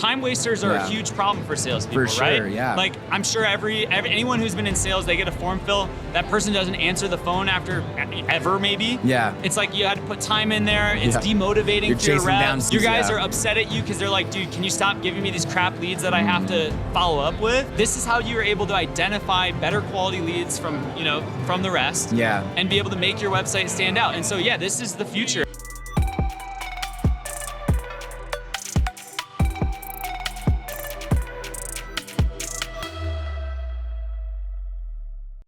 time wasters are a huge problem for salespeople, For sure, right? yeah. Like, I'm sure anyone who's been in sales, they get a form fill, that person doesn't answer the phone after ever, maybe. Yeah. It's like you had to put time in there. It's demotivating You're for your chasing down reps. Your guys yeah. are upset at you because they're like, dude, can you stop giving me these crap leads that I have to follow up with? This is how you're able to identify better quality leads from the rest. Yeah. And be able to make your website stand out. And so, yeah, this is the future.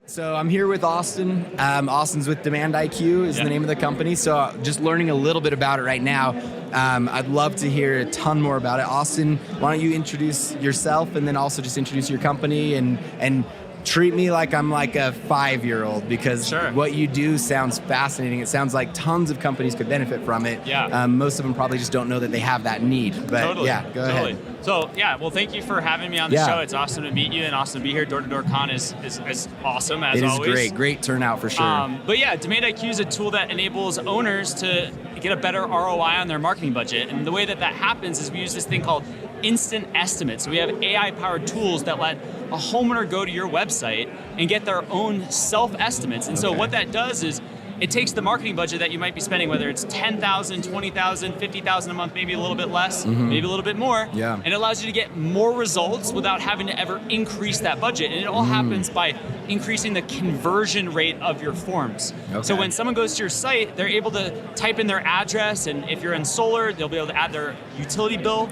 So I'm here with Austin. Austin's with Demand IQ is the name of the company. So just learning a little bit about it right now. I'd love to hear a ton more about it. Austin, why don't you introduce yourself and then also just introduce your company and treat me like I'm like a 5-year-old because what you do sounds fascinating. It sounds like tons of companies could benefit from it. Yeah. Most of them probably just don't know that they have that need. But yeah, go ahead. So well, thank you for having me on the show. It's awesome to meet you and awesome to be here. Door-to-Door Con is awesome as always. It is great turnout for sure. But yeah, Demand IQ is a tool that enables owners to get a better ROI on their marketing budget. And the way that happens is we use this thing called instant estimates. So we have AI-powered tools that let a homeowner go to your website and get their own self-estimates. And so what that does is it takes the marketing budget that you might be spending, whether it's $10,000, $20,000, $50,000 a month, maybe a little bit less, maybe a little bit more, and it allows you to get more results without having to ever increase that budget. And it all happens by increasing the conversion rate of your forms. So when someone goes to your site, they're able to type in their address, and if you're in solar, they'll be able to add their utility bill.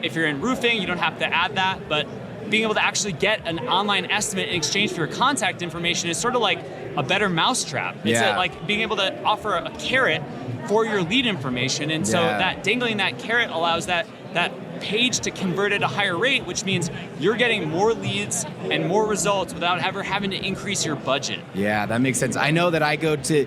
If you're in roofing, you don't have to add that, but being able to actually get an online estimate in exchange for your contact information is sort of like a better mousetrap. It's like being able to offer a carrot for your lead information. And so that dangling that carrot allows that page to convert at a higher rate, which means you're getting more leads and more results without ever having to increase your budget. Yeah, that makes sense. I know that I go to,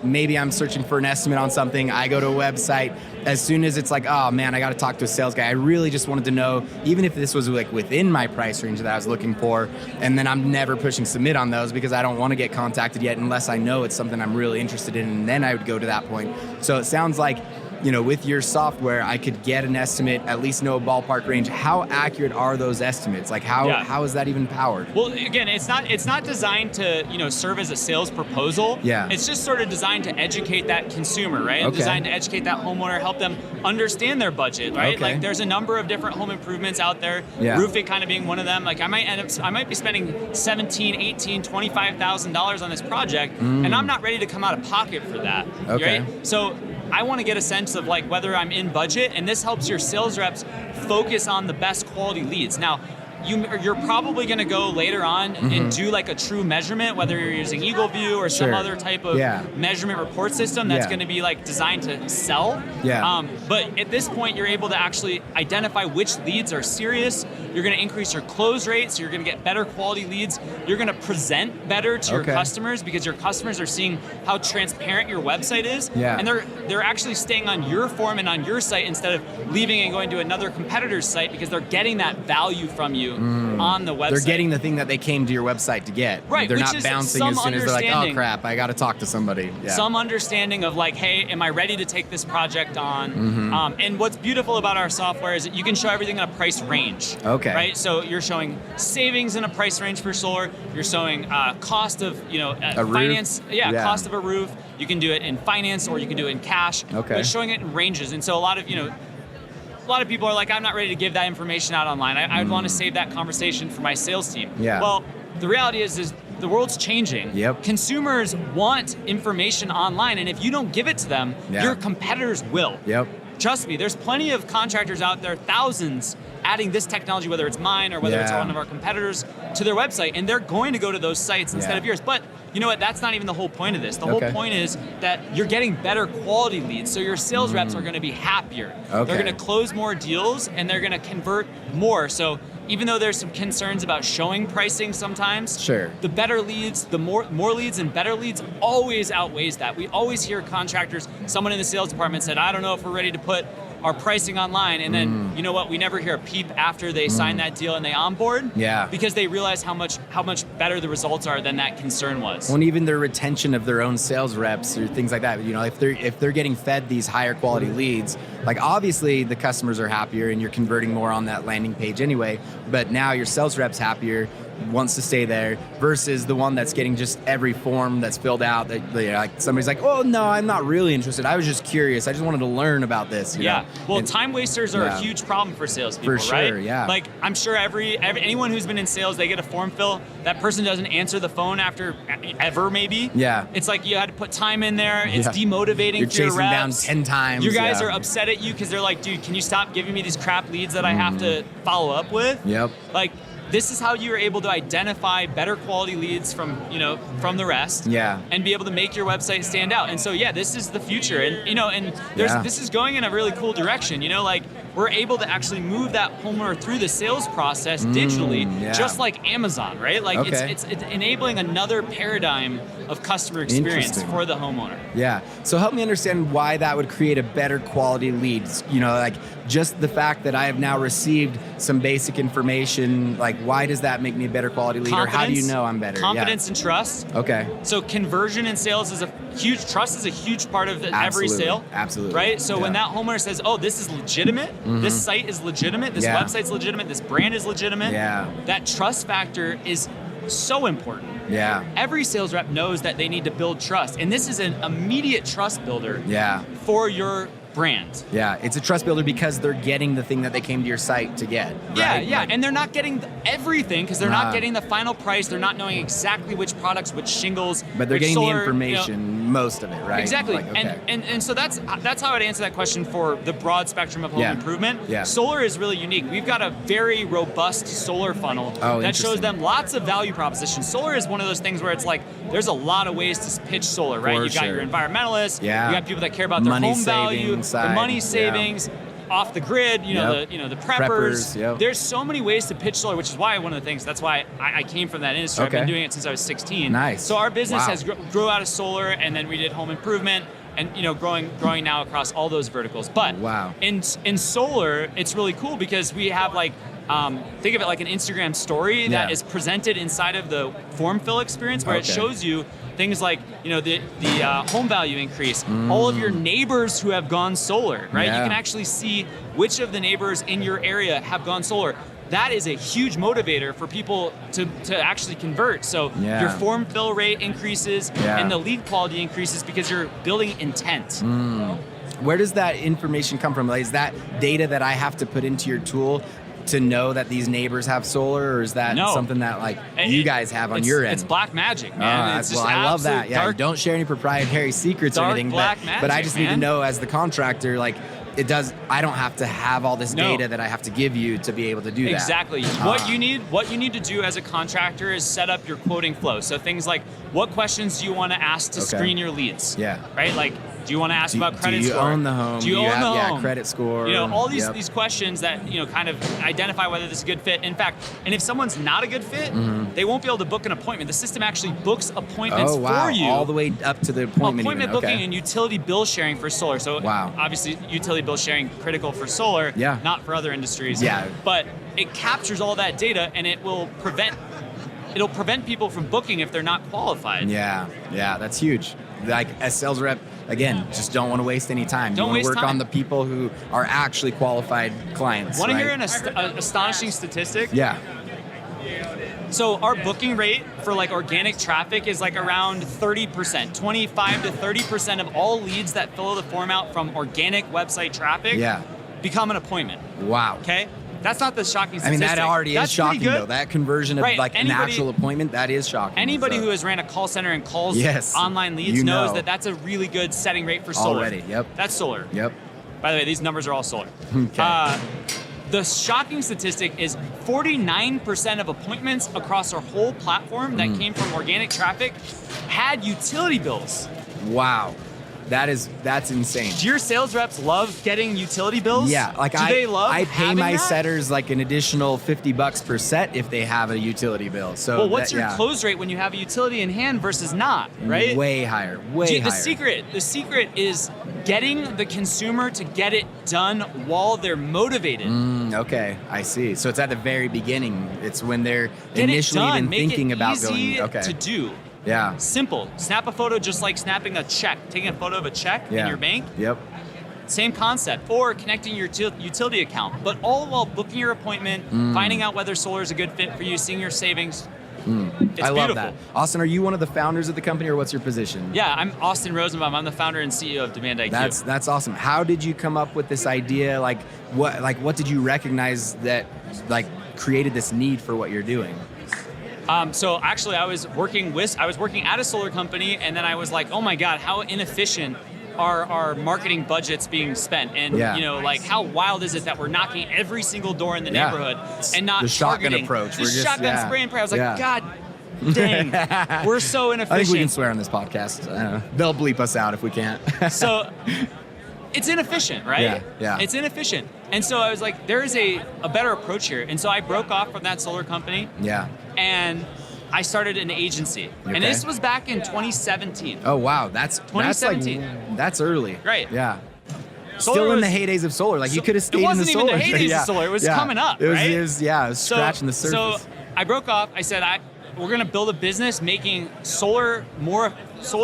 maybe I'm searching for an estimate on something. I go to a website. As soon as it's like, oh man, I got to talk to a sales guy. I really just wanted to know, even if this was like within my price range that I was looking for, and then I'm never pushing submit on those because I don't want to get contacted yet unless I know it's something I'm really interested in, and then I would go to that point. So it sounds like, with your software, I could get an estimate, at least know a ballpark range. How accurate are those estimates? Like how is that even powered? Well, again, it's not designed to, serve as a sales proposal. It's just sort of designed to educate that consumer, right? It's designed to educate that homeowner, help them understand their budget, right? Like there's a number of different home improvements out there. Roofing kind of being one of them. Like I might be spending $17,000, $18,000, $25,000 on this project, and I'm not ready to come out of pocket for that. Right? So I want to get a sense of like whether I'm in budget, and this helps your sales reps focus on the best quality leads. Now, you're probably going to go later on and do like a true measurement, whether you're using Eagle View or some other type of measurement report system that's going to be like designed to sell. But at this point, you're able to actually identify which leads are serious. You're going to increase your close rate, so you're going to get better quality leads. You're going to present better to your customers because your customers are seeing how transparent your website is, and they're actually staying on your form and on your site instead of leaving and going to another competitor's site because they're getting that value from you on the website. They're getting the thing that they came to your website to get. Right. They're not bouncing as soon as they're like, oh crap, I got to talk to somebody. Some understanding of like, hey, am I ready to take this project on? And what's beautiful about our software is that you can show everything in a price range. Right. So you're showing savings in a price range for solar. You're showing cost of finance. Cost of a roof. You can do it in finance or you can do it in cash. But showing it in ranges. And so a lot of people are like, I'm not ready to give that information out online. I would want to save that conversation for my sales team. Well, the reality is the world's changing. Consumers want information online, and if you don't give it to them, your competitors will. Trust me, there's plenty of contractors out there, thousands, adding this technology, whether it's mine or whether it's one of our competitors, to their website, and they're going to go to those sites instead of yours. But you know what? That's not even the whole point of this. The whole point is that you're getting better quality leads, so your sales reps are going to be happier. They're going to close more deals, and they're going to convert more. So even though there's some concerns about showing pricing sometimes, the better leads, the more leads and better leads always outweighs that. We always hear contractors, someone in the sales department said, I don't know if we're ready to put our pricing online, and then you know what? We never hear a peep after they sign that deal and they onboard. Yeah. Because they realize how much better the results are than that concern was. Well, and even their retention of their own sales reps or things like that. You know, if they're getting fed these higher quality leads, like obviously the customers are happier and you're converting more on that landing page anyway. But now your sales rep's happier, wants to stay there, versus the one that's getting just every form that's filled out that, you know, like somebody's like, oh no, I'm not really interested. I was just curious. I just wanted to learn about this. You know? Well, time wasters are a huge problem for salespeople, for sure, right? Yeah. Like I'm sure anyone who's been in sales, they get a form fill. That person doesn't answer the phone after ever, maybe. Yeah. It's like you had to put time in there. It's demotivating. You're for your chasing reps. down 10 times. Your guys are upset at you because they're like, dude, can you stop giving me these crap leads that I have to follow up with? Yep. Like, this is how you're able to identify better quality leads from the rest. Yeah. And be able to make your website stand out. And so this is the future. And this is going in a really cool direction. Like we're able to actually move that homeowner through the sales process digitally, just like Amazon, right? Like it's enabling another paradigm of customer experience for the homeowner. Yeah. So help me understand why that would create a better quality leads. Like just the fact that I have now received some basic information, like why does that make me a better quality lead? Or how do you know I'm better? Confidence and trust. Okay. So conversion in sales is trust is a huge part of every sale. Absolutely. Right? So when that homeowner says, oh, this is legitimate, this site is legitimate, this website's legitimate, this brand is legitimate, that trust factor is so important. Yeah. Every sales rep knows that they need to build trust. And this is an immediate trust builder for your brand. Yeah, it's a trust builder because they're getting the thing that they came to your site to get. Right? Yeah. And they're not getting everything because they're not getting the final price. They're not knowing exactly which products, which shingles, but they're getting solar, the information, most of it, right? Exactly. Like, okay. And so that's how I'd answer that question for the broad spectrum of home improvement. Yeah. Solar is really unique. We've got a very robust solar funnel that shows them lots of value propositions. Solar is one of those things where it's like there's a lot of ways to pitch solar, right? You've got your environmentalists, you got people that care about their home value, the money savings, off the grid, the preppers. There's so many ways to pitch solar, which is why one of the things, that's why I came from that industry. I've been doing it since I was 16. Nice. So our business has grew out of solar, and then we did home improvement, and growing now across all those verticals. But in solar, it's really cool because we have like think of it like an Instagram story that is presented inside of the form fill experience, where it shows you things like the home value increase, all of your neighbors who have gone solar, right? You can actually see which of the neighbors in your area have gone solar. That is a huge motivator for people to actually convert. So your form fill rate increases and the lead quality increases because you're building intent. Where does that information come from? Like, is that data that I have to put into your tool to know that these neighbors have solar, or is that something that you guys have on your end? It's black magic, man. It's just I love that. Yeah, dark, don't share any proprietary secrets or anything. But I just need to know as the contractor, I don't have to have all this data that I have to give you to be able to do that. Exactly. What you need to do as a contractor is set up your quoting flow. So things like, what questions do you want to ask to screen your leads? Yeah. Right? Like, do you want to ask about credit score? Do you own the home? Do you own the home? Yeah, credit score. All these questions that kind of identify whether this is a good fit. In fact, and if someone's not a good fit, they won't be able to book an appointment. The system actually books appointments for you. All the way up to the appointment. Appointment booking and utility bill sharing for solar. So obviously, utility bill sharing critical for solar, not for other industries. Yeah. But it captures all that data, and it'll prevent people from booking if they're not qualified. Yeah, that's huge. Like as sales rep, again, just don't want to waste any time. You want to work on the people who are actually qualified clients. Want to hear an astonishing statistic? Yeah. So our booking rate for organic traffic is around 30%, 25 to 30% of all leads that fill the form out from organic website traffic become an appointment. Wow. Okay? That's not the shocking statistic. That already is shocking, though. That conversion of an actual appointment, that is shocking. Anybody who has ran a call center and calls online leads knows that that's a really good setting rate for solar. Already, yep. That's solar. Yep. By the way, these numbers are all solar. Okay. The shocking statistic is 49% of appointments across our whole platform that came from organic traffic had utility bills. Wow. That's insane. Do your sales reps love getting utility bills? Yeah, like I pay my setters like an additional $50 per set if they have a utility bill. So well, what's your close rate when you have a utility in hand versus not, right? Way higher, higher. The secret is getting the consumer to get it done while they're motivated. Okay, I see. So it's at the very beginning. It's when they're initially even thinking about going. Okay. To do. Yeah. Simple. Snap a photo just like snapping a check, taking a photo of a check in your bank. Yep. Same concept. Or connecting your utility account, but all while booking your appointment, finding out whether solar is a good fit for you, seeing your savings. It's I love beautiful. that. Austin, are you one of the founders of the company, or what's your position? Yeah, I'm Austin Rosenbaum. I'm the founder and CEO of Demand IQ. That's awesome. How did you come up with this idea? What did you recognize that created this need for what you're doing? So actually, I was working at a solar company, and then I was like, oh my God, how inefficient are our marketing budgets being spent? And how wild is it that we're knocking every single door in the neighborhood and not the shotgun targeting approach? The shotgun spray and pray. I was like, God dang, we're so inefficient. I think we can swear on this podcast. They'll bleep us out if we can't. So it's inefficient, right? Yeah. It's inefficient. And so I was like, there is a better approach here. And so I broke off from that solar company. Yeah. And I started an agency. Okay. And this was back in 2017. Oh, wow. That's 2017. That's early. Right. Yeah. Still in the heydays of solar. Like, you could have stayed in the solar. It wasn't even the heydays of solar. It was coming up, right? It was scratching the surface. So I broke off. I said, we're going to build a business making solar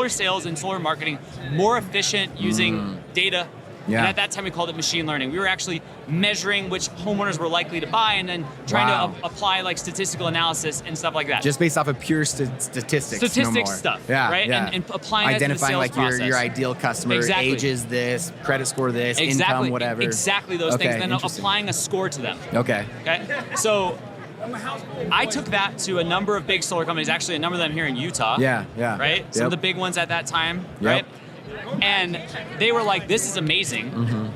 sales and solar marketing more efficient using data. Yeah. And at that time, we called it machine learning. We were actually measuring which homeowners were likely to buy and then trying to apply statistical analysis and stuff like that. Just based off of pure statistics. Statistics stuff, right? Yeah. And applying identifying that to the sales process. Your ideal customer, ages this, credit score this, income, whatever. Exactly those things, and then applying a score to them. Okay. So I took that to a number of big solar companies, actually a number of them here in Utah. Yeah. Right? Some of the big ones at that time, right? And they were like, this is amazing,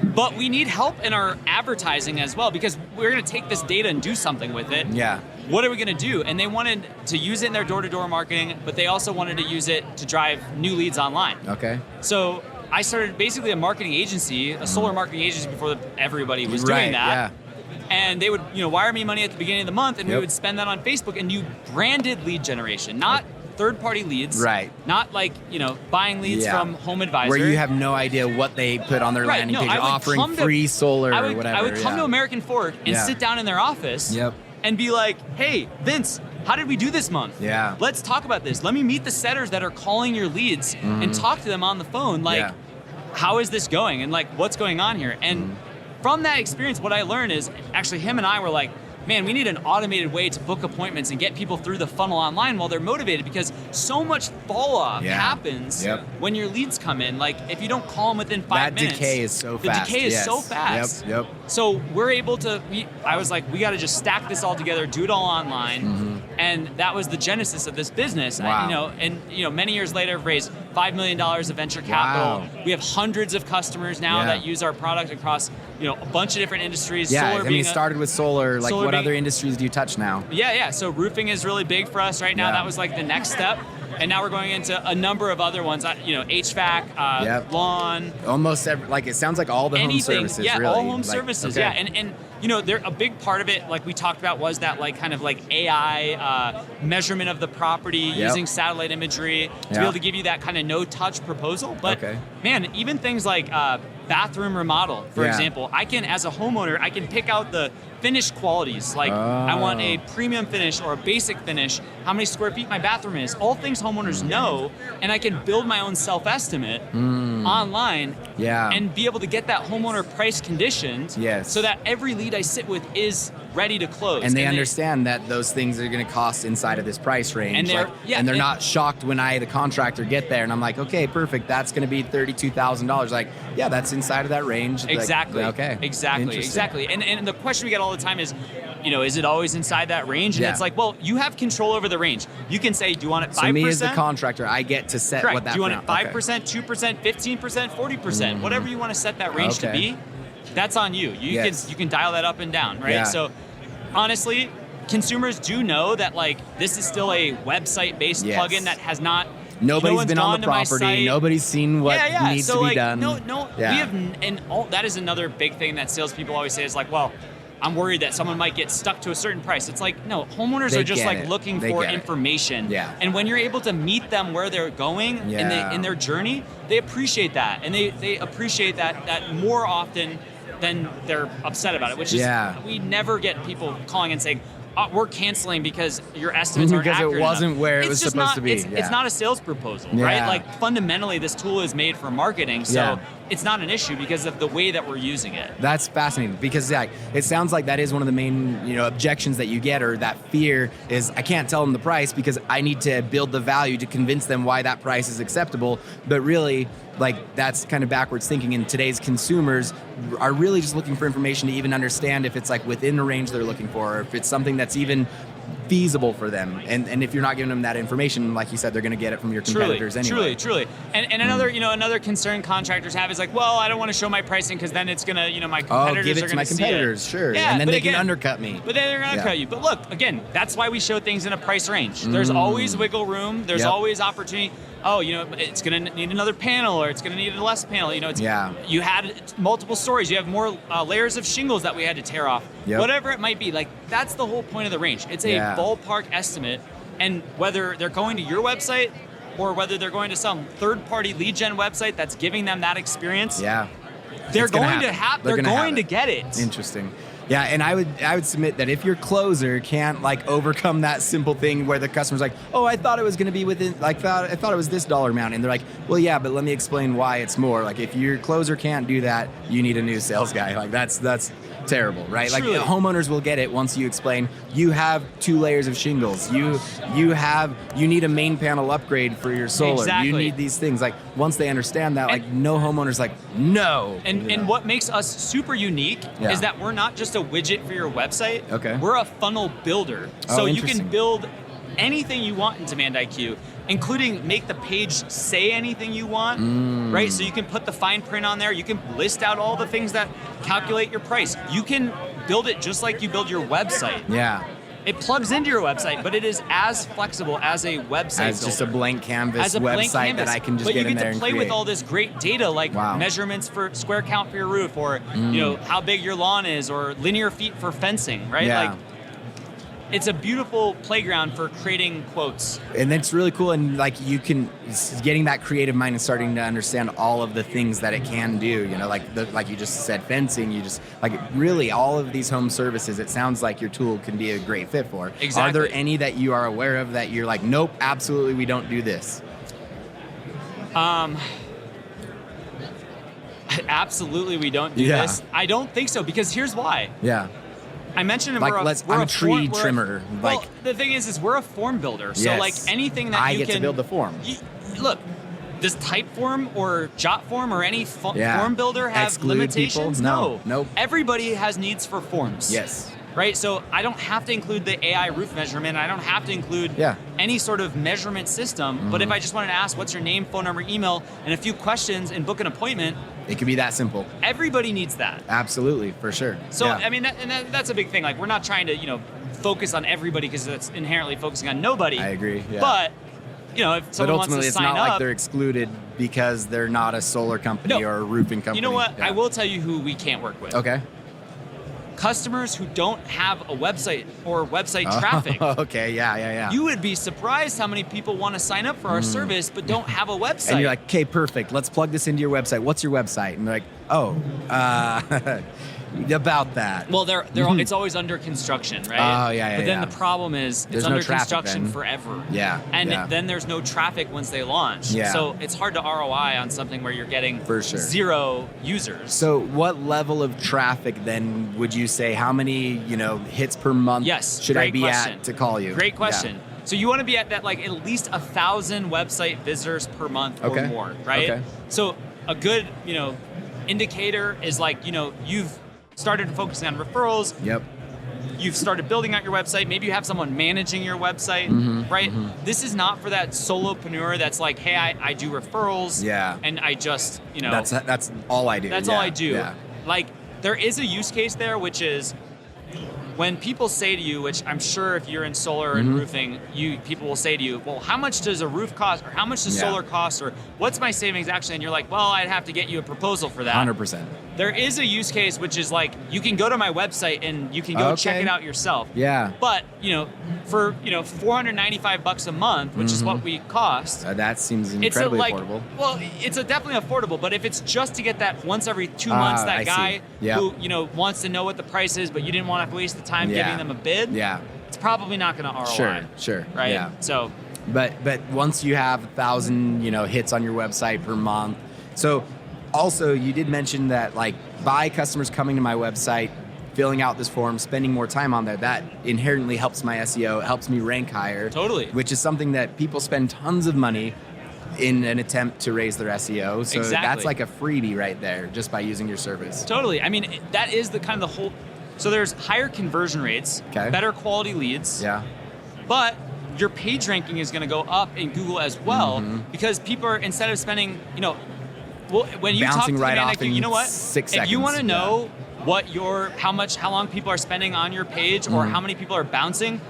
but we need help in our advertising as well, because we're going to take this data and do something with it. Yeah. What are we going to do? And they wanted to use it in their door-to-door marketing, but they also wanted to use it to drive new leads online. Okay. So I started basically a marketing agency, a solar marketing agency before everybody was doing that. Yeah. And they would, wire me money at the beginning of the month, and we would spend that on Facebook and do branded lead generation, not third-party leads, right? Not buying leads from Home Advisor, where you have no idea what they put on their landing page, offering free solar or whatever. I would come to American Fork and sit down in their office, and be like, "Hey, Vince, how did we do this month? Yeah, let's talk about this. Let me meet the setters that are calling your leads and talk to them on the phone. Like, how is this going? And what's going on here?" And from that experience, what I learned is actually him and I were like, man, we need an automated way to book appointments and get people through the funnel online while they're motivated, because so much fall off happens when your leads come in. If you don't call them within 5 minutes. That decay is so fast. The decay is so fast. Yep. So we're able to, I was like, we got to just stack this all together, do it all online. And that was the genesis of this business. Wow. Many years later, I've raised $5 million of venture capital. Wow. We have hundreds of customers now that use our product across, a bunch of different industries. Yeah, solar it started with solar. What other industries do you touch now? Yeah. So roofing is really big for us right now. That was the next step. And now we're going into a number of other ones, HVAC, lawn. Almost it sounds like all the home services, really. All home services, And they're a big part of it, like we talked about, was that AI measurement of the property using satellite imagery to be able to give you that kind of no-touch proposal. But man, even things like bathroom remodel, for example, I can, as a homeowner, I can pick out the finish qualities. I want a premium finish or a basic finish, how many square feet my bathroom is, all things homeowners know, and I can build my own self-estimate online and be able to get that homeowner price conditioned so that every lead I sit with is ready to close. And they understand that those things are going to cost inside of this price range. And they're not shocked when the contractor, get there and I'm like, okay, perfect, that's going to be $32,000. That's inside of that range. Exactly. Exactly. And the question we get all the time is, is it always inside that range? And it's well, you have control over the range. You can say, do you want it 5%? So me as the contractor, I get to set what that. Do you want it 5%, 2%, 15%, 40%, whatever you want to set that range to be? That's on you. You can dial that up and down, right? Yeah. So honestly, consumers do know that this is still a website-based plugin that has not nobody's been on the property. Nobody's seen what needs to be done. We have, and that is another big thing that salespeople always say is like, well, I'm worried that someone might get stuck to a certain price. It's like, no, homeowners are just like looking for information. Yeah. And when you're able to meet them where they're going in their journey, they appreciate that. And they appreciate that more often than they're upset about it, which is, we never get people calling and saying, we're canceling because your estimates aren't accurate because it wasn't enough. where it was supposed to be. It's not a sales proposal, right? Like fundamentally, this tool is made for marketing, so it's not an issue because of the way that we're using it. That's fascinating because it sounds like that is one of the main objections that you get, or that fear is I can't tell them the price because I need to build the value to convince them why that price is acceptable. But really, like that's kind of backwards thinking, and today's consumers are really just looking for information to even understand if it's like within the range they're looking for, or if it's something that's even feasible for them. And if you're not giving them that information, like you said, they're going to get it from your competitors anyway. Truly. And another concern contractors have is like, well, I don't want to show my pricing because then it's going to, my competitors give it are to going to see it. my competitors, sure. Yeah, and then they can undercut me. But then they're going to undercut you. But look, again, that's why we show things in a price range. There's always wiggle room. There's always opportunity. Oh, it's going to need another panel, or it's going to need a less panel. You had multiple stories. You have more layers of shingles that we had to tear off. Whatever it might be, like that's the whole point of the range. It's a ballpark estimate, and whether they're going to your website or whether they're going to some third-party lead gen website that's giving them that experience, they're going to get it. Interesting. Yeah, and I would submit that if your closer can't like overcome that simple thing where the customer's like, oh, I thought it was going to be within, like I thought it was this dollar amount, and they're like, well, yeah, but let me explain why it's more. Like if your closer can't do that, you need a new sales guy. Like that's terrible, right? Truly. Like homeowners will get it once you explain you have 2 layers of shingles. You need a main panel upgrade for your solar. Exactly. You need these things. Like once they understand that, like no homeowner's like, no. And what makes us super unique is that we're not just a widget for your website. Okay. We're a funnel builder. So you can build anything you want in Demand IQ, including make the page say anything you want, right? So you can put the fine print on there. You can list out all the things that calculate your price. You can build it just like you build your website. Yeah. It plugs into your website, but it is as flexible as a website as builder. Just a blank canvas website that I can just get in there and create. But you get to play with all this great data, like measurements for square count for your roof, or how big your lawn is, or linear feet for fencing, right? Yeah. Like, it's a beautiful playground for creating quotes. And that's really cool. And like you can, getting that creative mind and starting to understand all of the things that it can do, like you just said, fencing, you just like really all of these home services, it sounds like your tool can be a great fit for. Exactly. Are there any that you are aware of that you're like, nope, absolutely we don't do this? Absolutely we don't do this. I don't think so, because here's why. Yeah. I mentioned I'm a tree trimmer. Well, the thing is we're a form builder. So like anything that you can... I get to build the form. Look, does Typeform or Jotform or any form builder have exclude limitations? People? No. Everybody has needs for forms. Yes. Right? So I don't have to include the AI roof measurement. I don't have to include any sort of measurement system. But if I just wanted to ask what's your name, phone number, email, and a few questions and book an appointment, it could be that simple. Everybody needs that. Absolutely, for sure. So, I mean, that's a big thing. Like, we're not trying to, focus on everybody because that's inherently focusing on nobody. I agree, yeah. But, if someone wants to sign up... But ultimately, it's not like they're excluded because they're not a solar company or a roofing company. You know what? Yeah. I will tell you who we can't work with. Okay. Customers who don't have a website or website traffic. Okay, yeah. You would be surprised how many people want to sign up for our service but don't have a website. And you're like, okay, perfect. Let's plug this into your website. What's your website? And they're like, about that. Well, it's always under construction, right? Oh, yeah. But then the problem is it's under construction forever. Yeah. And then there's no traffic once they launch. Yeah. So it's hard to ROI on something where you're getting zero users. So what level of traffic then would you say, how many, hits per month should I be at to call you? Great question. Yeah. So you want to be at that like at least 1,000 website visitors per month or more, right? Okay. So a good, indicator is like, you've started focusing on referrals. Yep. You've started building out your website. Maybe you have someone managing your website, right? This is not for that solopreneur that's like, hey, I do referrals. Yeah. And I just, That's all I do. That's all I do. Yeah. Like, there is a use case there, which is when people say to you, which I'm sure if you're in solar and roofing, people will say to you, well, how much does a roof cost, or how much does solar cost, or what's my savings actually? And you're like, well, I'd have to get you a proposal for that. 100%. There is a use case, which is like, you can go to my website and you can go check it out yourself. Yeah. But, for, $495 a month, which is what we cost. That seems incredibly affordable. Well, it's definitely affordable, but if it's just to get that once every 2 months, that guy who, wants to know what the price is, but you didn't want to waste the time giving them a bid, it's probably not going to ROI. Sure. Right? Yeah. So, but once you have 1,000, hits on your website per month. So also you did mention that like by customers coming to my website, filling out this form, spending more time on there, that inherently helps my SEO, it helps me rank higher. Totally. Which is something that people spend tons of money in an attempt to raise their SEO. So that's like a freebie right there just by using your service. Totally. I mean, that is the kind of the whole, so there's higher conversion rates, better quality leads. Yeah. But your page ranking is going to go up in Google as well because people are, instead of spending, when you talk to right demand off IQ, you know what? 6 seconds. If you want to know how long people are spending on your page or how many people are bouncing,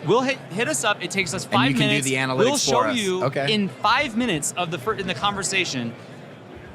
we'll hit us up. It takes us 5 minutes. And you can do the analytics we'll show for us. you in 5 minutes of in the conversation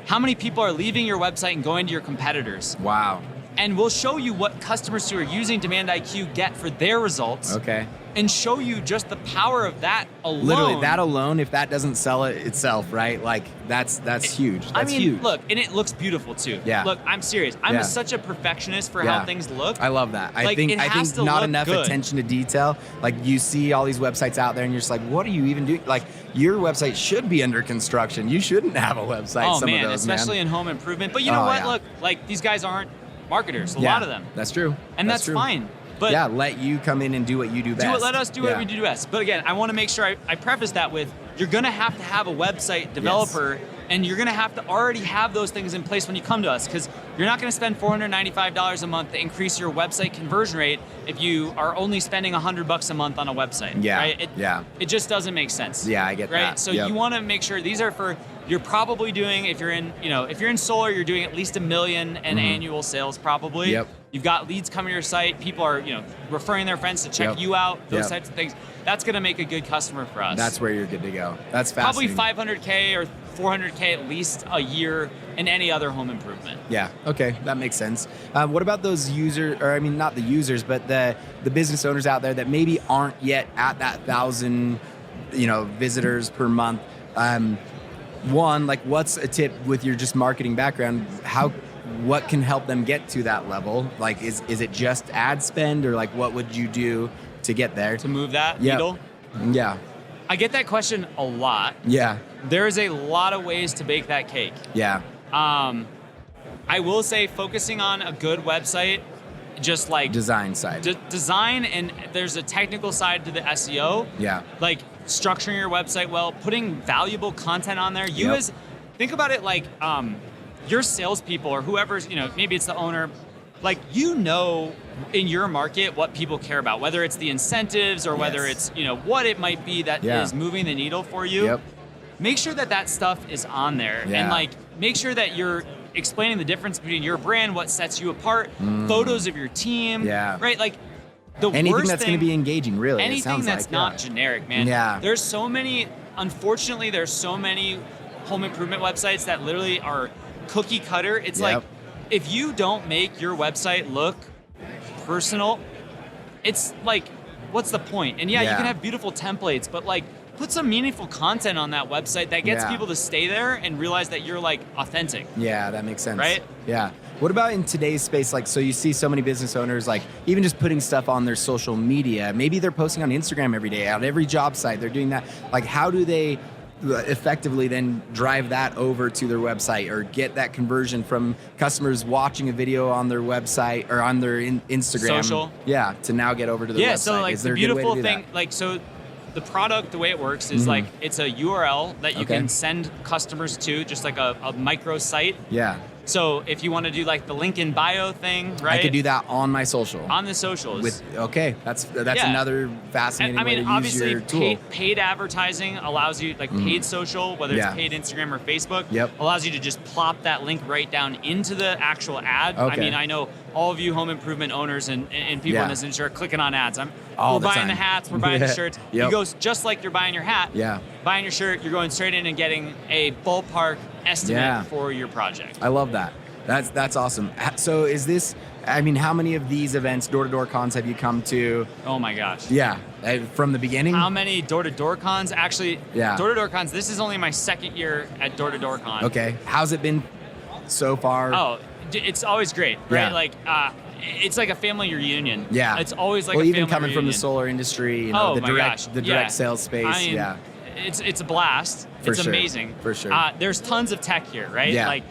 how many people are leaving your website and going to your competitors. Wow. And we'll show you what customers who are using Demand IQ get for their results. Okay. And show you just the power of that alone. Literally, that alone, if that doesn't sell it itself, right? Like, that's huge. That's huge. Look, and it looks beautiful too. Yeah. Look, I'm serious. I'm such a perfectionist for how things look. I love that. I think not enough attention to detail. Like, you see all these websites out there and you're just like, what are you even doing? Like, your website should be under construction. You shouldn't have a website. Some of those, especially in home improvement. But you know what? Look, like, these guys aren't marketers, a lot of them. That's true. And that's fine. But let you come in and do what you do best. Let us do what we do best. But again, I want to make sure I preface that with, you're going to have a website developer, and you're going to have to already have those things in place when you come to us, because you're not going to spend $495 a month to increase your website conversion rate if you are only spending $100 a month on a website. Yeah. Right? It just doesn't make sense. Yeah, I get that. Right? So you want to make sure these are for, you're probably doing, if you're in solar, you're doing at least $1 million in annual sales probably. Yep. You've got leads coming to your site. People are, referring their friends to check you out. Those types of things. That's going to make a good customer for us. That's where you're good to go. That's fascinating. Probably $500K or $400K at least a year in any other home improvement. Yeah. Okay, that makes sense. What about those users, or I mean, not the users, but the business owners out there that maybe aren't yet at that 1,000, visitors per month? One, like, what's a tip with your just marketing background? What can help them get to that level? Like, is it just ad spend, or like, what would you do to get there? To move that needle? Yeah. I get that question a lot. Yeah. There's a lot of ways to bake that cake. Yeah. I will say focusing on a good website, just like design side. Design, and there's a technical side to the SEO. Yeah. Like structuring your website well, putting valuable content on there. Think about it like your salespeople or whoever's, maybe it's the owner, like, in your market what people care about, whether it's the incentives or whether it's, what it might be that is moving the needle for you. Yep. Make sure that stuff is on there and like make sure that you're explaining the difference between your brand, what sets you apart, photos of your team, right? Like anything that's going to be engaging, really. Anything that's not generic, man. Yeah. Unfortunately, there's so many home improvement websites that literally are cookie cutter. It's like, if you don't make your website look personal, it's like, what's the point? And you can have beautiful templates, but like, put some meaningful content on that website that gets people to stay there and realize that you're like authentic. Yeah, that makes sense. Right? Yeah. What about in today's space? Like, so you see so many business owners, like even just putting stuff on their social media. Maybe they're posting on Instagram every day, on every job site. They're doing that. Like, how do they effectively then drive that over to their website or get that conversion from customers watching a video on their website or on their Instagram? Social. Yeah, to now get over to the website. Yeah, so like the beautiful thing, like, so the product, the way it works is like, it's a URL that you can send customers to, just like a micro site. So if you want to do like the link in bio thing, right? I could do that on my social. On the socials. That's another fascinating way to use your tool. Obviously, paid advertising allows you, like paid social, whether it's paid Instagram or Facebook, allows you to just plop that link right down into the actual ad. I mean, I know all of you home improvement owners and people in this industry are clicking on ads. We're buying the hats, we're buying the shirts. You go just like you're buying your hat, buying your shirt, you're going straight in and getting a ballpark estimate for your project. I love that. That's awesome. So is this, I mean, how many of these events, door-to-door cons, have you come to? Oh my gosh. Yeah, from the beginning? How many door-to-door cons? Actually, door-to-door cons, this is only my second year at door-to-door con. Okay. How's it been so far? Oh, it's always great, right? Yeah. Like, it's like a family reunion. Yeah. It's always like a family family reunion. Well, even coming from the solar industry, you know, the direct sales space. I mean, it's a blast. It's amazing. For sure. There's tons of tech here, right? Yeah. Like,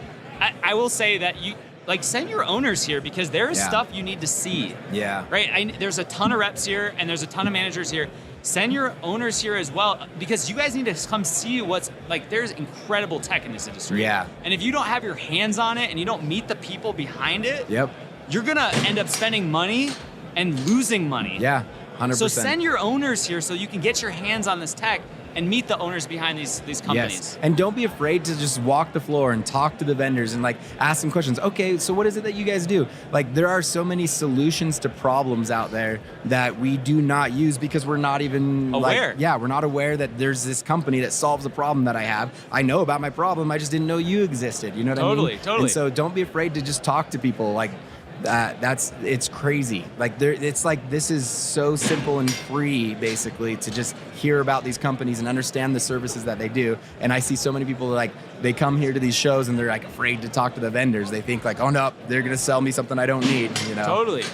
I will say that you, like, send your owners here because there is stuff you need to see. Yeah. Right? There's a ton of reps here and there's a ton of managers here. Send your owners here as well because you guys need to come see what's, like, there's incredible tech in this industry. Yeah. And if you don't have your hands on it and you don't meet the people behind it, you're going to end up spending money and losing money. Yeah, 100%. So send your owners here so you can get your hands on this tech and meet the owners behind these companies. Yes. And don't be afraid to just walk the floor and talk to the vendors and, like, ask them questions. Okay, so what is it that you guys do? Like, there are so many solutions to problems out there that we do not use because we're not even aware. We're not aware that there's this company that solves a problem that I have. I know about my problem, I just didn't know you existed. You know what I mean? Totally. And so don't be afraid to just talk to people. Like, it's crazy. Like, it's like, this is so simple and free, basically, to just hear about these companies and understand the services that they do. And I see so many people, like, they come here to these shows and they're, like, afraid to talk to the vendors. They think, like, oh no, they're gonna sell me something I don't need, you know? Totally.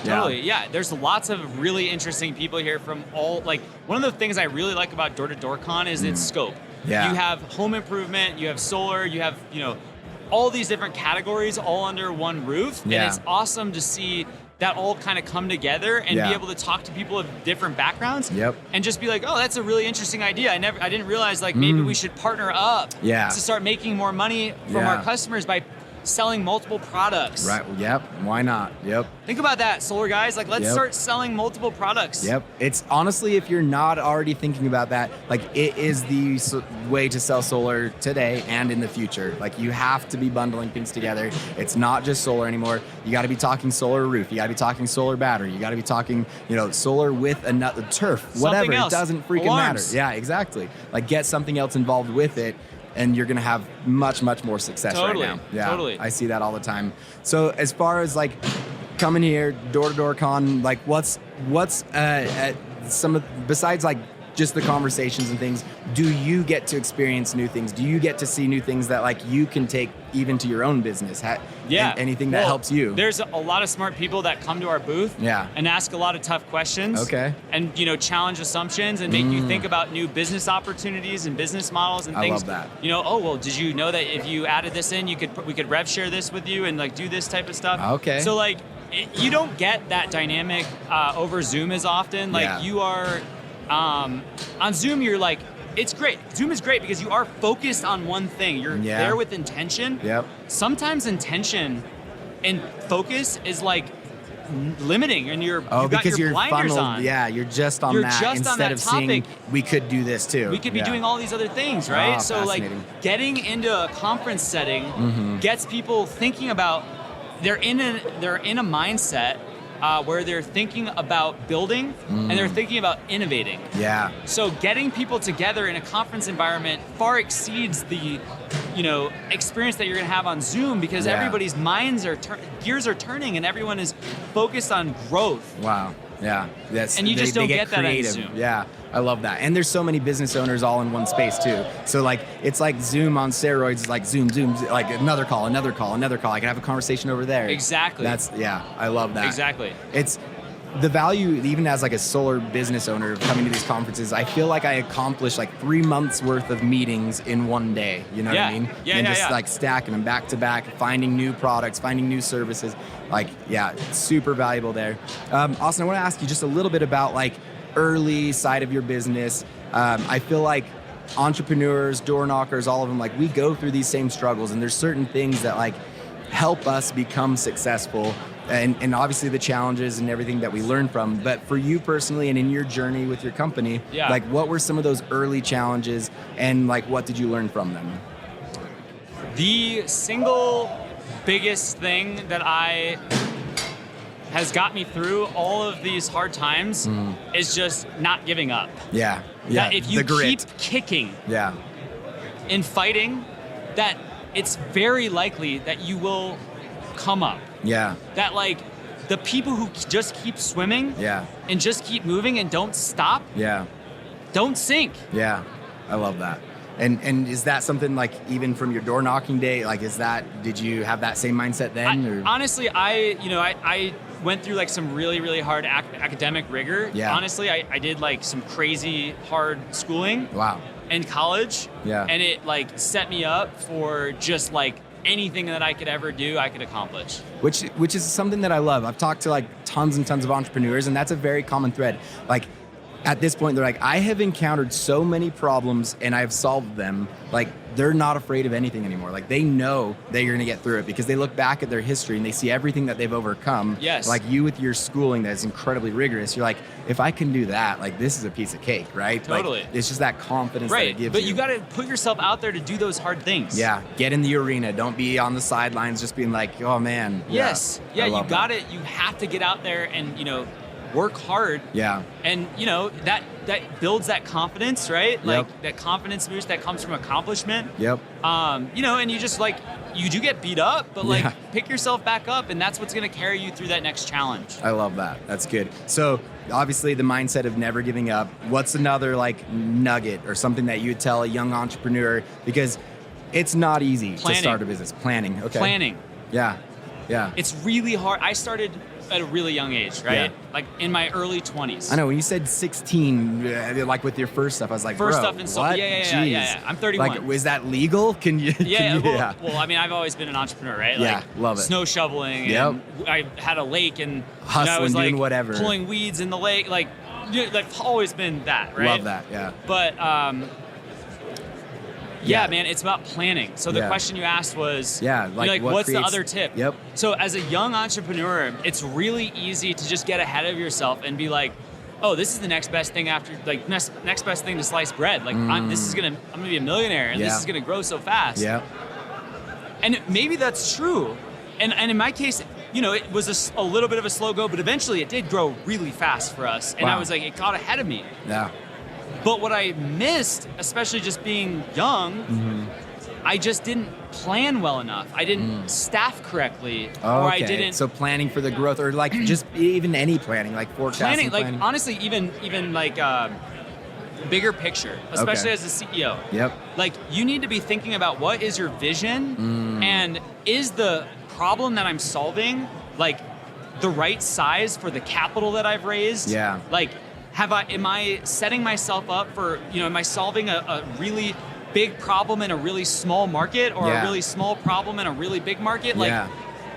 Yeah, there's lots of really interesting people here from all, like, one of the things I really like about Door-to-Door Con is its scope. Yeah. You have home improvement, you have solar, you have, you know, all these different categories all under one roof. And it's awesome to see that all kind of come together and be able to talk to people of different backgrounds and just be like, oh, that's a really interesting idea. I didn't realize, like, maybe we should partner up to start making more money from our customers by selling multiple products. Right. Yep. Why not? Yep. Think about that, solar guys. Like, let's start selling multiple products. Yep. It's honestly, if you're not already thinking about that, like, it is the way to sell solar today and in the future. Like, you have to be bundling things together. It's not just solar anymore. You got to be talking solar roof. You got to be talking solar battery. You got to be talking, you know, solar with another turf, whatever. It doesn't freaking matter. Yeah, exactly. Like, get something else involved with it, and you're going to have much, much more success right now. Yeah, totally. I see that all the time. So as far as, like, coming here, door-to-door con, like, what's some of, besides, like, just the conversations and things, do you get to experience new things? Do you get to see new things that, like, you can take even to your own business? Anything that helps you? There's a lot of smart people that come to our booth and ask a lot of tough questions. Okay. And, you know, challenge assumptions and make you think about new business opportunities and business models and things. I love that. You know, oh, well, did you know that if you added this in, we could rev share this with you and, like, do this type of stuff? Okay. So, like, you don't get that dynamic over Zoom as often. Like, you are... on Zoom, you're like, it's great. Zoom is great because you are focused on one thing. You're there with intention. Yep. Sometimes intention and focus is, like, limiting, and you've got your blinders funneled, on. Yeah, you're just on that instead of seeing we could do this too. We could be doing all these other things, right? So, like, getting into a conference setting gets people thinking about, they're in a mindset where they're thinking about building and they're thinking about innovating. Yeah. So getting people together in a conference environment far exceeds the, you know, experience that you're going to have on Zoom because everybody's minds are gears are turning and everyone is focused on growth. Wow. Yeah. And you just don't get that on Zoom. Yeah. I love that. And there's so many business owners all in one space too. So, like, it's like Zoom on steroids, like Zoom, like another call. I can have a conversation over there. Exactly. I love that. Exactly. It's the value, even as, like, a solar business owner coming to these conferences, I feel like I accomplished, like, 3 months worth of meetings in one day. You know what I mean? Like, stacking them back to back, finding new products, finding new services. Like, super valuable there. Austin, I want to ask you just a little bit about, like, early side of your business. I feel like entrepreneurs, door knockers, all of them, like, we go through these same struggles, and there's certain things that, like, help us become successful, and obviously the challenges and everything that we learn from. But for you personally and in your journey with your company, like, what were some of those early challenges, and, like, what did you learn from them? The single biggest thing that I has got me through all of these hard times is just not giving up. Yeah. That if you keep kicking and fighting, that it's very likely that you will come up. Yeah. That like the people who just keep swimming and just keep moving and don't stop don't sink. Yeah. I love that. And is that something like even from your door knocking day? Like, did you have that same mindset then? Honestly, I went through like some really, really hard academic rigor. Yeah. Honestly, I did like some crazy hard schooling. Wow. In college. Yeah. And it like set me up for just like anything that I could ever do, I could accomplish. Which is something that I love. I've talked to like tons and tons of entrepreneurs, and that's a very common thread. Like, at this point, they're like, I have encountered so many problems and I've solved them. Like, they're not afraid of anything anymore. Like, they know that you're going to get through it because they look back at their history and they see everything that they've overcome. Yes. Like you with your schooling that's incredibly rigorous. You're like, if I can do that, like, this is a piece of cake, right? Totally. Like, it's just that confidence that it gives you. But you got to put yourself out there to do those hard things. Yeah. Get in the arena. Don't be on the sidelines just being like, oh, man. Yes. Yeah, you got it. You have to get out there and, work hard. Yeah. And, that builds that confidence, right? Like that confidence boost that comes from accomplishment. Yep. And you just like, you do get beat up, but like pick yourself back up, and that's what's going to carry you through that next challenge. I love that. That's good. So obviously the mindset of never giving up. What's another like nugget or something that you would tell a young entrepreneur? Because it's not easy to start a business. Planning. Okay. Planning. Yeah. Yeah. It's really hard. I started at a really young age, right? Yeah. Like in my early 20s. I know, when you said 16, like with your first stuff, I was like, first bro, stuff and what? Yeah. I'm 31. Like, is that legal? Can you? Well, I mean, I've always been an entrepreneur, right? Yeah, like, love it. Snow shoveling. And I had a lake and hustling, I was like doing whatever, pulling weeds in the lake. Like, I've always been that, right? Love that, yeah. But man, it's about planning. So the question you asked was, what's the other tip? Yep. So as a young entrepreneur, it's really easy to just get ahead of yourself and be like, oh, this is the next best thing after, like, next best thing to slice bread. Like, I'm gonna be a millionaire, and this is gonna grow so fast. Yeah. And maybe that's true. And in my case, it was a little bit of a slow go, but eventually it did grow really fast for us. And I was like, it got ahead of me. Yeah. But what I missed, especially just being young, I just didn't plan well enough. I didn't staff correctly, or I didn't. So planning for the growth, or like just even any planning, like forecasting. Like honestly, even like bigger picture, especially as a CEO. Yep. Like, you need to be thinking about what is your vision, and is the problem that I'm solving like the right size for the capital that I've raised? Yeah. Like, am I setting myself up for, am I solving a really big problem in a really small market, or a really small problem in a really big market? Like,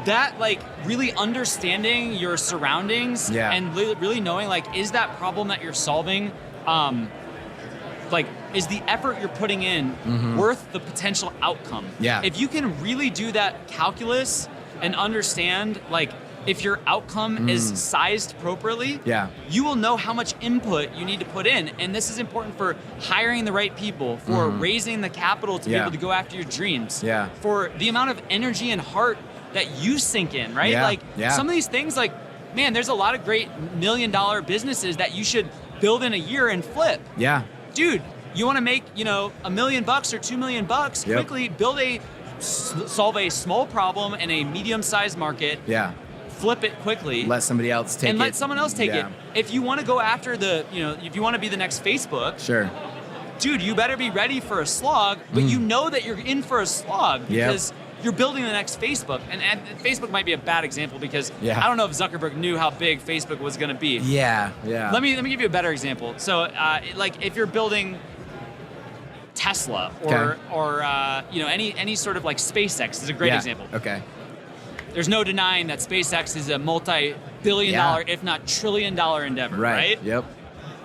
that, like, really understanding your surroundings and really knowing, like, is that problem that you're solving, like, is the effort you're putting in worth the potential outcome? Yeah. If you can really do that calculus and understand, like, if your outcome is sized appropriately, you will know how much input you need to put in. And this is important for hiring the right people, for raising the capital to be able to go after your dreams, for the amount of energy and heart that you sink in, right? Some of these things, like, man, there's a lot of great $1 million businesses that you should build in a year and flip. Yeah. Dude, you want to make, $1 million or $2 million quickly, solve a small problem in a medium-sized market. Yeah. Flip it quickly. Let somebody else take it. And let someone else take it. If you want to go after if you want to be the next Facebook, sure, dude, you better be ready for a slog, but you know that you're in for a slog because you're building the next Facebook. And Facebook might be a bad example because I don't know if Zuckerberg knew how big Facebook was going to be. Yeah. Let me give you a better example. So, like, if you're building Tesla or any sort of, like, SpaceX is a great example. Okay. There's no denying that SpaceX is a multi-billion-dollar, if not trillion-dollar endeavor, right? Yep.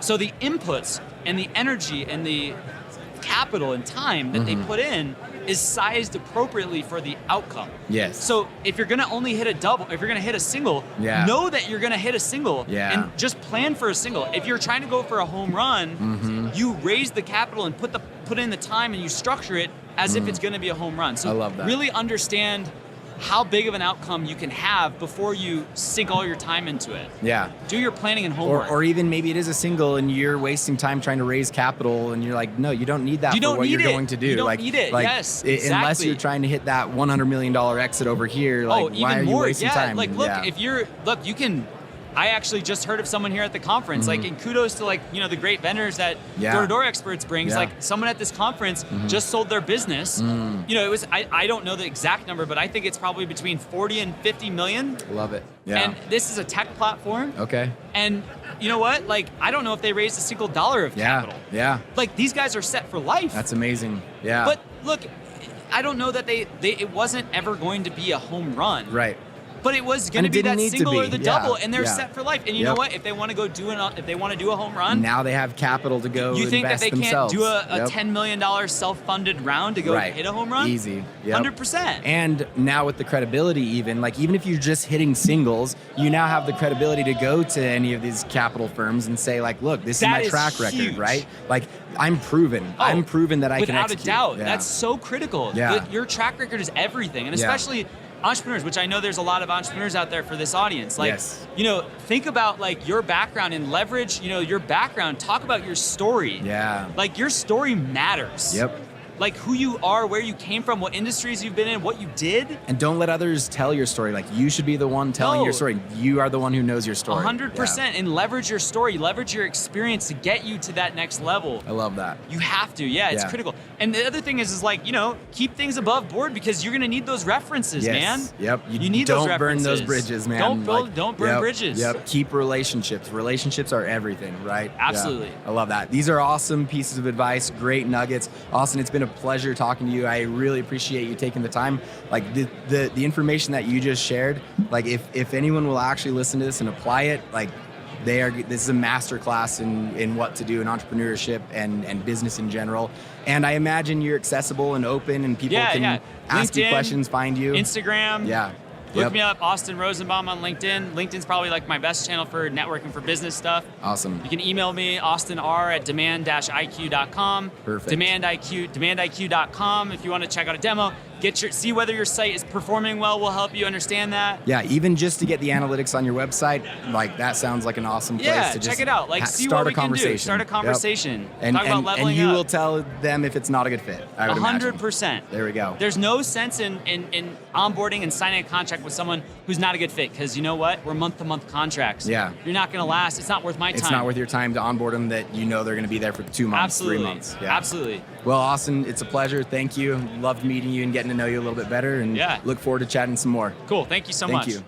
So the inputs and the energy and the capital and time that they put in is sized appropriately for the outcome. Yes. So if you're going to only hit a double, if you're going to hit a single, know that you're going to hit a single and just plan for a single. If you're trying to go for a home run, you raise the capital and put in the time, and you structure it as if it's going to be a home run. So I love that. Really understand how big of an outcome you can have before you sink all your time into it. Yeah. Do your planning and homework. Or even maybe it is a single and you're wasting time trying to raise capital and you're like, no, you don't need that for what you're going to do. You don't need it. Yes, exactly. Unless you're trying to hit that $100 million exit over here, like, why are you wasting time? Like, look, you can. I actually just heard of someone here at the conference, like, and kudos to, like, the great vendors that Door-to-Door Experts brings. Like, someone at this conference just sold their business. It was, I don't know the exact number, but I think it's probably between 40 and 50 million. Love it. Yeah. And this is a tech platform. Okay. And you know what? Like, I don't know if they raised a single dollar of capital. Yeah. Like, these guys are set for life. That's amazing. Yeah. But look, I don't know that it wasn't ever going to be a home run. Right. But it was going to be that single or the double, and they're set for life. And you know what? If they want to go do a home run, now they have capital to go. You think that they themselves. Can't do a $10 million self-funded round to go hit a home run? Easy, 100%. And now with the credibility, even if you're just hitting singles, you now have the credibility to go to any of these capital firms and say, like, look, this is my track record, right? Like, I'm proven. I'm proven that I can execute. Without a doubt, that's so critical. Yeah. Your track record is everything, and especially. Entrepreneurs, which I know there's a lot of entrepreneurs out there for this audience. Like, think about, like, your background and leverage, your background. Talk about your story. Yeah. Like, your story matters. Yep. Like, who you are, where you came from, what industries you've been in, what you did. And don't let others tell your story. Like, you should be the one telling your story. You are the one who knows your story. 100%. And leverage your story. Leverage your experience to get you to that next level. I love that. You have to. Yeah, it's critical. And the other thing is like, keep things above board because you're going to need those references, man. Yep. You need those references. Don't burn those bridges, man. Don't burn bridges. Yep. Keep relationships. Relationships are everything, right? Absolutely. Yeah. I love that. These are awesome pieces of advice. Great nuggets. Austin, it's been a pleasure talking to you. I really appreciate you taking the time. Like, the information that you just shared, like, if anyone will actually listen to this and apply it, like, this is a masterclass in what to do in entrepreneurship and business in general. And I imagine you're accessible and open and people can ask you questions, find you. Instagram. Yeah. Look me up, Austin Rosenbaum on LinkedIn. LinkedIn's probably like my best channel for networking for business stuff. Awesome. You can email me, austinr@demand-iq.com. Perfect. demandiq.com if you want to check out a demo. See whether your site is performing well. We'll help you understand that. Yeah, even just to get the analytics on your website, like, that sounds like an awesome place to just check it out. Like, see what we can do. Start a conversation. And, talk about leveling up. And you will tell them if it's not a good fit. I would 100%. Imagine. There we go. There's no sense in onboarding and signing a contract with someone who's not a good fit, because you know what? We're month-to-month contracts. Yeah. You're not going to last. It's not worth my time. It's not worth your time to onboard them that you know they're going to be there for 2 months, 3 months. Yeah. Absolutely. Well, Austin, it's a pleasure. Thank you. Loved meeting you and getting to know you a little bit better, and look forward to chatting some more. Cool. Thank you so much. Thank you.